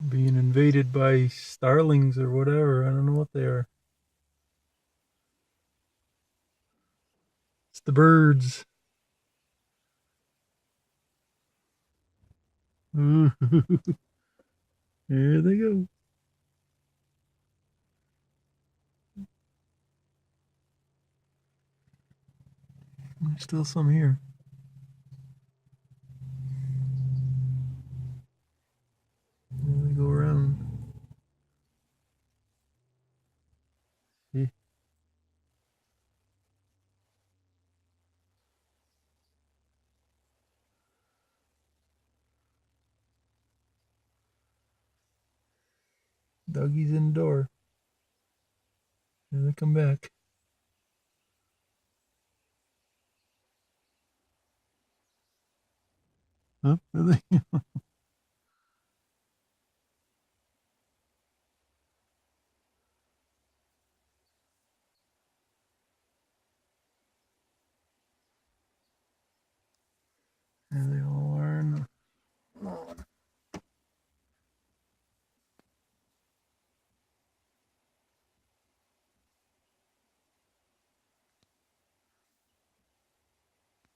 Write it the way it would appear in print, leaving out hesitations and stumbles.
Being invaded by starlings or whatever. I don't know what they are. It's the birds. Here they go. There's still some here. There they go around. See? Doggies in the door. Here they come back. Huh? Are they?